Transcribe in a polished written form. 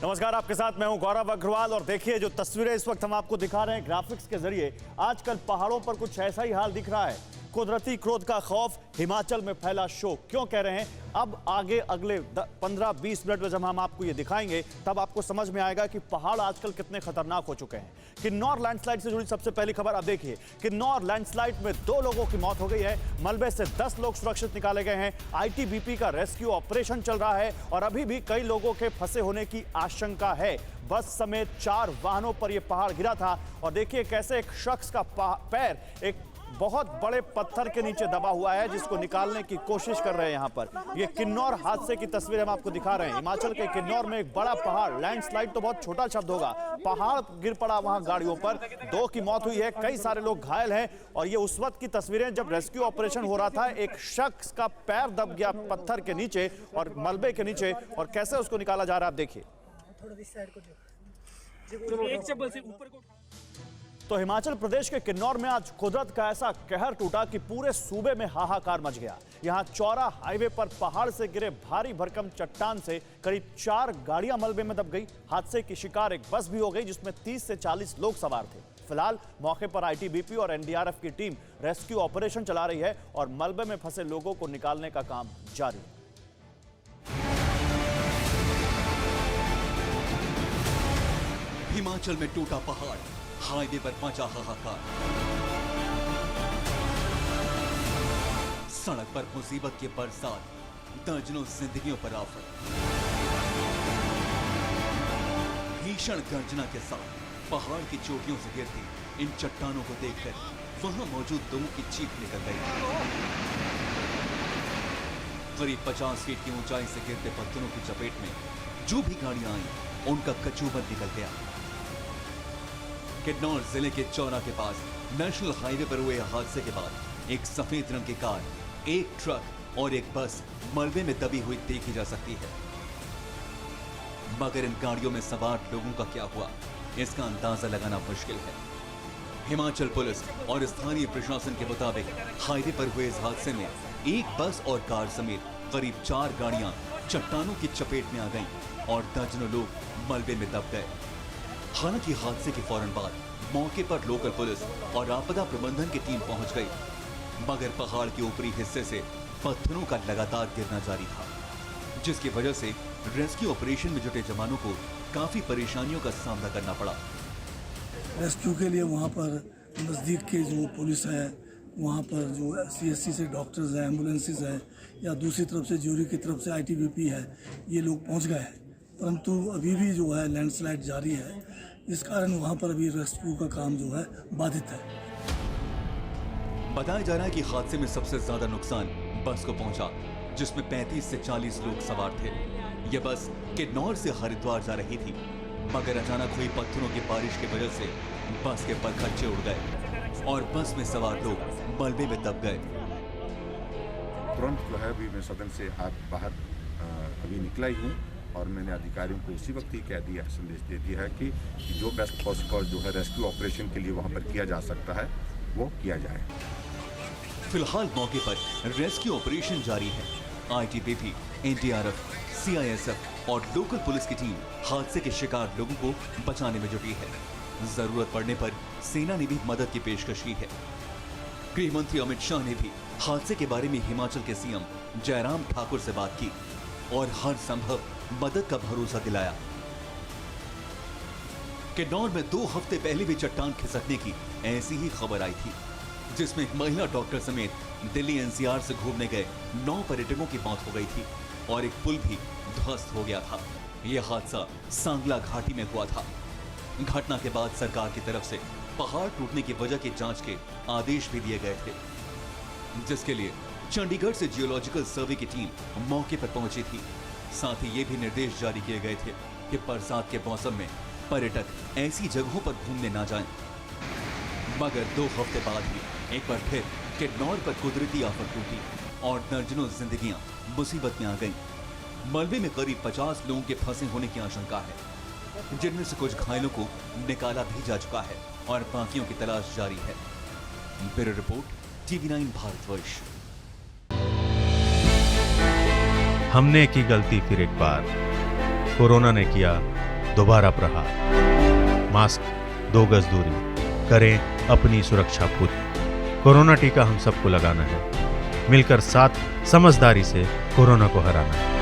नमस्कार, आपके साथ मैं हूं गौरव अग्रवाल और देखिए जो तस्वीरें इस वक्त हम आपको दिखा रहे हैं ग्राफिक्स के जरिए। आजकल पहाड़ों पर कुछ ऐसा ही हाल दिख रहा है। कुदरती क्रोध का खौफ, हिमाचल में फैला शोक। क्यों कह रहे हैं, अब आगे अगले 15-20 मिनट में जब हम आपको ये दिखाएंगे तब आपको समझ में आएगा कि पहाड़ आजकल कितने खतरनाक हो चुके हैं। किन्नौर लैंडस्लाइड से जुड़ी सबसे पहली खबर अब देखिए। किन्नौर लैंडस्लाइड में 2 लोगों की मौत हो गई है। मलबे से 10 लोग सुरक्षित निकाले गए हैं। आईटीबीपी का रेस्क्यू ऑपरेशन चल रहा है और अभी भी कई लोगों के फंसे होने की आशंका है। बस समेत 4 वाहनों पर यह पहाड़ गिरा था और देखिए कैसे एक शख्स का पैर एक बहुत बड़े पत्थर के नीचे दबा हुआ है, जिसको निकालने की कोशिश कर रहे हैं। यहाँ पर ये किन्नौर हादसे की तस्वीर हम आपको दिखा रहे हैं। हिमाचल के किन्नौर में एक बड़ा पहाड़, लैंडस्लाइड तो बहुत छोटा शब्द होगा, पहाड़ गिर पड़ा वहां गाड़ियों पर। 2 की मौत हुई है, कई सारे लोग घायल हैं और ये उस वक्त की तस्वीरें जब रेस्क्यू ऑपरेशन हो रहा था। एक शख्स का पैर दब गया पत्थर के नीचे और मलबे के नीचे और कैसे उसको निकाला जा रहा है आप देखिए। एक चप्पल से ऊपर को। तो हिमाचल प्रदेश के किन्नौर में आज कुदरत का ऐसा कहर टूटा कि पूरे सूबे में हाहाकार मच गया। यहां चौरा हाईवे पर पहाड़ से गिरे भारी भरकम चट्टान से करीब 4 गाड़ियां मलबे में दब गई। हादसे की शिकार एक बस भी हो गई जिसमें 30 से 40 लोग सवार थे। फिलहाल मौके पर आईटीबीपी और एनडीआरएफ की टीम रेस्क्यू ऑपरेशन चला रही है और मलबे में फंसे लोगों को निकालने का काम जारी है। हिमाचल में टूटा पहाड़, हाईवे पर मचा हाहाकार। सड़क पर मुसीबत के बरसात, दर्जनों जिंदगियों पर आफत। भीषण गर्जना के साथ पहाड़ की चोटियों से गिरती इन चट्टानों को देखकर वहां मौजूद लोगों की चीख निकल गई। करीब 50 फीट की ऊंचाई से गिरते पत्थरों की चपेट में जो भी गाड़ियां आईं उनका कचूमर निकल गया। किन्नौर जिले के चौरा के पास नेशनल हाईवे पर हुए हादसे के बाद एक सफेद रंग की कार, एक ट्रक और एक बस मलबे में दबी हुई देखी जा सकती है। मगर इन गाड़ियों में सवार लोगों का क्या हुआ, इसका अंदाजा लगाना मुश्किल है। हिमाचल पुलिस और स्थानीय प्रशासन के मुताबिक हाईवे पर हुए इस हादसे में एक बस और कार समेत करीब 4 गाड़ियां चट्टानों की चपेट में आ गईं और दर्जनों लोग मलबे में दब गए। हालांकि हादसे के फौरन बाद मौके पर लोकल पुलिस और आपदा प्रबंधन की टीम पहुंच गई, मगर पहाड़ के ऊपरी हिस्से से पत्थरों का लगातार गिरना जारी था, जिसकी वजह से रेस्क्यू ऑपरेशन में जुटे जवानों को काफी परेशानियों का सामना करना पड़ा। रेस्क्यू के लिए वहाँ पर नज़दीक के जो पुलिस है, वहाँ पर जो CSC से डॉक्टर्स हैं, एम्बुलेंसेस हैं, या दूसरी तरफ से ज्यूरी की तरफ से ITBP है, ये लोग पहुँच गए हैं। परंतु अभी भी जो है लैंडस्लाइड जारी है, इस कारण वहाँ पर अभी रेस्क्यू का काम जो है बाधित है। बताया जा रहा है कि हादसे में सबसे ज्यादा नुकसान बस को पहुंचा, जिसमें 35 से 40 लोग सवार थे। यह बस किन्नौर से हरिद्वार जा रही थी, मगर अचानक हुई पत्थरों की बारिश की वजह से बस के परखच्चे उड़ गए और बस में सवार लोग मलबे में दब गए। तुरंत जो है अभी मैं सदन से बाहर अभी निकला ही हूँ और मैंने अधिकारियों को उसी वक्त ही कह दिया, संदेश दे दिया है कि जो बेस्ट पॉसिबल जो है रेस्क्यू ऑपरेशन के लिए वहाँ पर किया जा सकता है वो किया जाए। फिलहाल मौके पर रेस्क्यू ऑपरेशन जारी है। आईटीबीपी, एनडीआरएफ, CISF और लोकल पुलिस की टीम हादसे के शिकार लोगों को बचाने में जुटी है। जरूरत पड़ने पर सेना ने भी मदद की पेशकश की है। गृह मंत्री अमित शाह ने भी हादसे के बारे में हिमाचल के सीएम जयराम ठाकुर से बात की और हर संभव मदद का भरोसा दिलाया। किन्नौर में 2 हफ्ते पहले भी चट्टान खिसकने की ऐसी ही खबर आई थी, जिसमें एक महिला डॉक्टर समेत दिल्ली NCR से घूमने गए 9 पर्यटकों की मौत हो गई थी और एक पुल भी ध्वस्त हो गया था। यह हादसा सांगला घाटी में हुआ था। घटना के बाद सरकार की तरफ से पहाड़ टूटने की वजह की जांच के आदेश भी दिए गए थे, जिसके लिए चंडीगढ़ से जियोलॉजिकल सर्वे की टीम मौके पर पहुंची थी। साथ ही ये भी निर्देश जारी किए गए थे कि बरसात के मौसम में पर्यटक ऐसी जगहों पर घूमने ना जाएं। मगर 2 हफ्ते बाद ही एक बार फिर किन्नौर पर कुदरती आफत टूटी और दर्जनों जिंदगियां मुसीबत में आ गईं। मलबे में करीब 50 लोगों के फंसे होने की आशंका है, जिनमें से कुछ घायलों को निकाला भी जा चुका है और बाकियों की तलाश जारी है। Bureau report, TV9 Bharatvarsh. हमने की गलती फिर एक बार, कोरोना ने किया दोबारा प्रहार। मास्क, 2 गज दूरी, करें अपनी सुरक्षा पूरी। कोरोना टीका हम सबको लगाना है, मिलकर साथ समझदारी से कोरोना को हराना है।